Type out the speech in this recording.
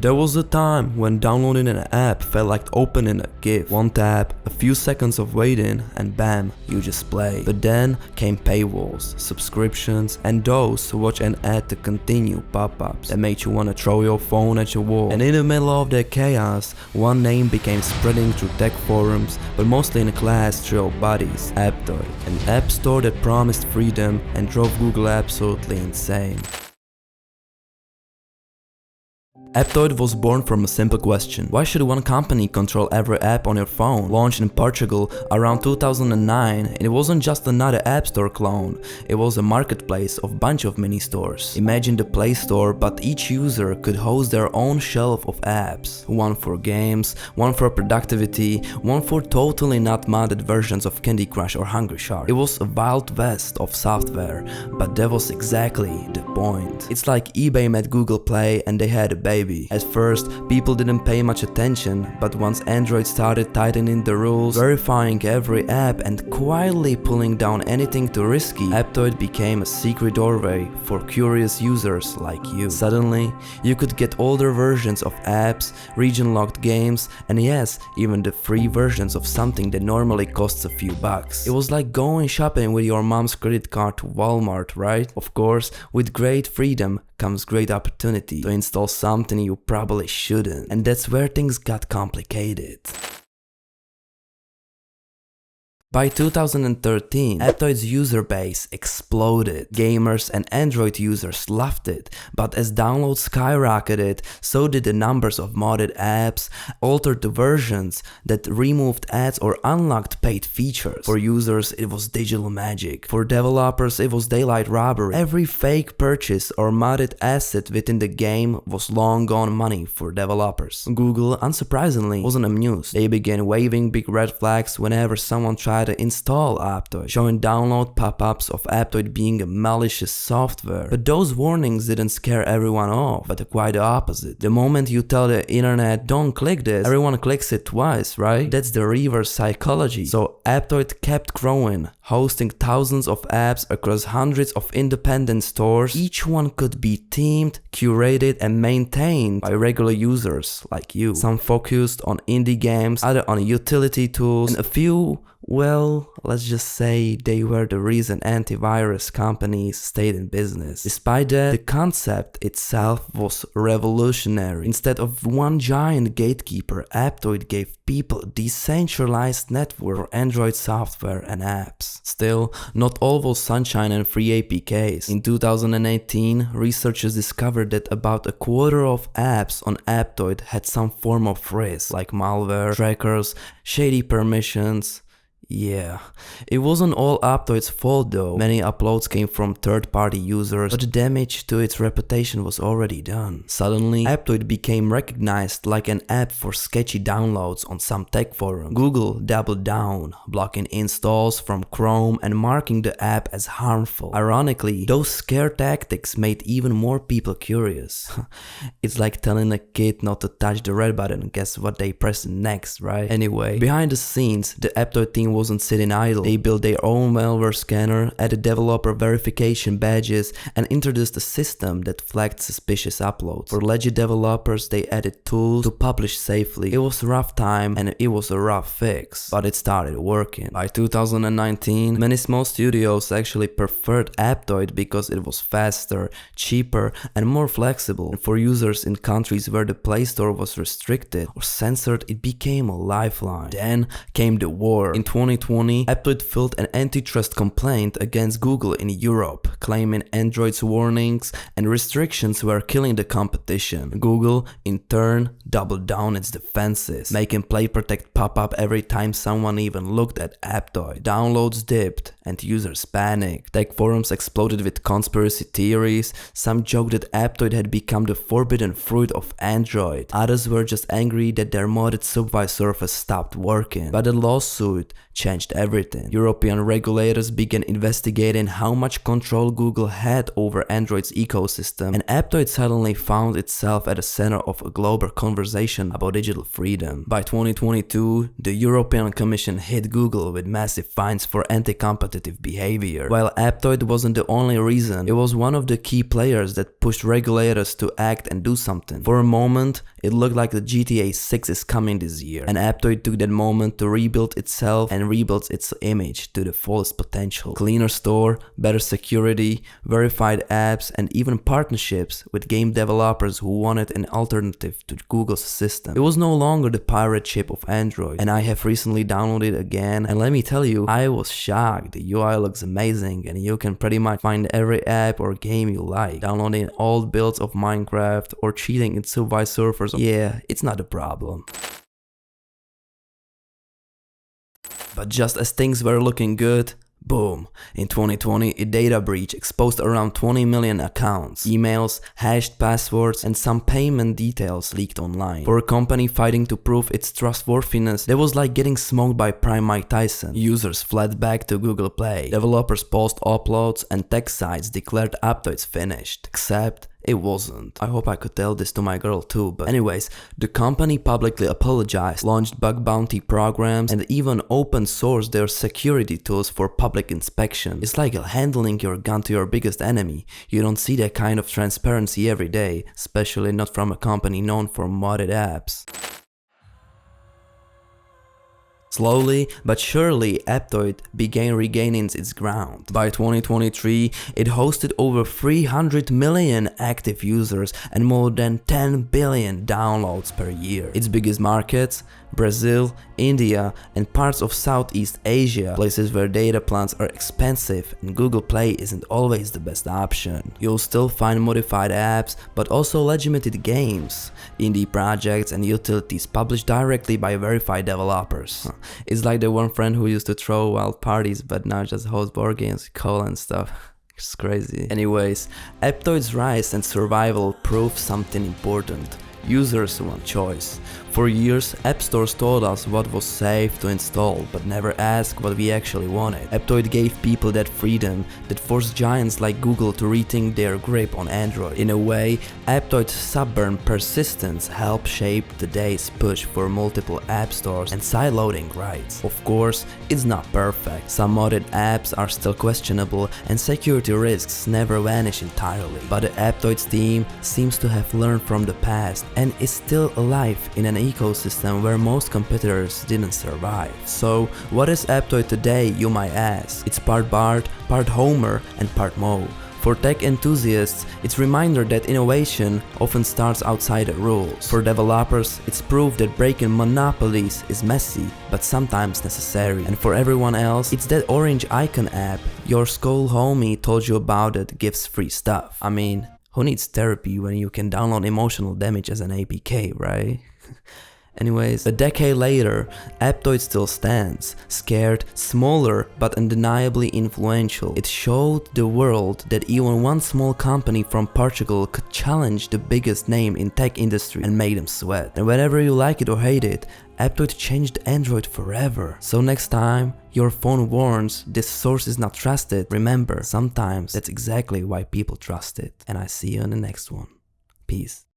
There was a time when downloading an app felt like opening a gift. One tap, a few seconds of waiting, and bam, you just play. But then came paywalls, subscriptions, and those who watch an ad to continue pop-ups that made you wanna throw your phone at your wall. And in the middle of the chaos, one name became spreading through tech forums, but mostly in class through our buddies: Aptoide, an app store that promised freedom and drove Google absolutely insane. Aptoide was born from a simple question: why should one company control every app on your phone? Launched in Portugal around 2009, and it wasn't just another app store clone, it was a marketplace of bunch of mini stores. Imagine the Play Store, but each user could host their own shelf of apps. One for games, one for productivity, one for totally not modded versions of Candy Crush or Hungry Shark. It was a wild west of software, but that was exactly the point. It's like eBay met Google Play and they had a baby. At first, people didn't pay much attention, but once Android started tightening the rules, verifying every app and quietly pulling down anything too risky, Aptoide became a secret doorway for curious users like you. Suddenly, you could get older versions of apps, region-locked games, and yes, even the free versions of something that normally costs a few bucks. It was like going shopping with your mom's credit card to Walmart, right? Of course, with great freedom comes great opportunity to install something you probably shouldn't, and that's where things got complicated. By 2013, Aptoide's user base exploded. Gamers and Android users loved it, but as downloads skyrocketed, so did the numbers of modded apps, altered the versions that removed ads or unlocked paid features. For users, it was digital magic. For developers, it was daylight robbery. Every fake purchase or modded asset within the game was long gone money for developers. Google, unsurprisingly, wasn't amused. They began waving big red flags whenever someone tried to install Aptoide, showing download pop-ups of Aptoide being a malicious software. But those warnings didn't scare everyone off, but quite the opposite. The moment you tell the internet, don't click this, everyone clicks it twice, right? That's the reverse psychology. So Aptoide kept growing, hosting thousands of apps across hundreds of independent stores. Each one could be themed, curated, and maintained by regular users like you. Some focused on indie games, other on utility tools, and a few, well, let's just say they were the reason antivirus companies stayed in business. Despite that, the concept itself was revolutionary. Instead of one giant gatekeeper, Aptoide gave people a decentralized network for Android software and apps. Still, not all was sunshine and free APKs. In 2018, researchers discovered that about a quarter of apps on Aptoide had some form of risk, like malware, trackers, shady permissions. Yeah, it wasn't all Aptoide's fault though. Many uploads came from third-party users, but the damage to its reputation was already done. Suddenly, Aptoide became recognized like an app for sketchy downloads on some tech forums. Google doubled down, blocking installs from Chrome and marking the app as harmful. Ironically, those scare tactics made even more people curious. It's like telling a kid not to touch the red button, guess what they press next, right? Anyway, behind the scenes, the Aptoide team wasn't sitting idle. They built their own malware scanner, added developer verification badges, and introduced a system that flagged suspicious uploads. For legit developers, they added tools to publish safely. It was a rough time and it was a rough fix, but it started working. By 2019, many small studios actually preferred Aptoide because it was faster, cheaper, and more flexible. And for users in countries where the Play Store was restricted or censored, it became a lifeline. Then came the war. In 2020, Aptoide filed an antitrust complaint against Google in Europe, claiming Android's warnings and restrictions were killing the competition. Google, in turn, doubled down its defenses, making Play Protect pop up every time someone even looked at Aptoide. Downloads dipped and users panicked. Tech forums exploded with conspiracy theories. Some joked that Aptoide had become the forbidden fruit of Android. Others were just angry that their modded subway surface stopped working. But the lawsuit changed everything. European regulators began investigating how much control Google had over Android's ecosystem, and Aptoide suddenly found itself at the center of a global conversation about digital freedom. By 2022, the European Commission hit Google with massive fines for anti-competitive behavior. While Aptoide wasn't the only reason, it was one of the key players that pushed regulators to act and do something. For a moment, it looked like the GTA 6 is coming this year, and Aptoide took that moment to rebuild itself and rebuild its image to the fullest potential. Cleaner store, better security, verified apps, and even partnerships with game developers who wanted an alternative to Google's system. It was no longer the pirate ship of Android, and I have recently downloaded it again, and let me tell you, I was shocked. The UI looks amazing, and you can pretty much find every app or game you like. Downloading old builds of Minecraft or cheating in Subway Surfers, yeah, it's not a problem. But just as things were looking good, boom, in 2020 a data breach exposed around 20 million accounts. Emails, hashed passwords, and some payment details leaked online. For a company fighting to prove its trustworthiness, that was like getting smoked by Prime Mike Tyson. Users fled back to Google Play. Developers paused uploads, and tech sites declared Aptoide's finished. Except it wasn't. I hope I could tell this to my girl too, but anyways, the company publicly apologized, launched bug bounty programs, and even open sourced their security tools for public inspection. It's like handling your gun to your biggest enemy. You don't see that kind of transparency every day, especially not from a company known for modded apps. Slowly but surely, Aptoide began regaining its ground. By 2023, it hosted over 300 million active users and more than 10 billion downloads per year. Its biggest markets: Brazil, India, and parts of Southeast Asia, places where data plans are expensive and Google Play isn't always the best option. You'll still find modified apps, but also legitimate games, indie projects, and utilities published directly by verified developers. It's like the one friend who used to throw wild parties but now just hosts board games, cola and stuff. It's crazy. Anyways, Aptoide's rise and survival prove something important. Users want choice. For years, app stores told us what was safe to install, but never asked what we actually wanted. Aptoide gave people that freedom that forced giants like Google to rethink their grip on Android. In a way, Aptoide's stubborn persistence helped shape today's push for multiple app stores and sideloading rights. Of course, it's not perfect. Some modded apps are still questionable and security risks never vanish entirely. But the Aptoide's team seems to have learned from the past and is still alive in an ecosystem where most competitors didn't survive. So, what is Aptoide today, you might ask? It's part Bart, part Homer, and part Moe. For tech enthusiasts, it's a reminder that innovation often starts outside the rules. For developers, it's proof that breaking monopolies is messy, but sometimes necessary. And for everyone else, it's that orange icon app your school homie told you about that gives free stuff. I mean, who needs therapy when you can download emotional damage as an APK, right? Anyways, a decade later, Aptoide still stands, scared, smaller, but undeniably influential. It showed the world that even one small company from Portugal could challenge the biggest name in tech industry and make them sweat. And whether you like it or hate it, Aptoide changed Android forever. So next time your phone warns this source is not trusted, remember, sometimes that's exactly why people trust it. And I see you in the next one. Peace.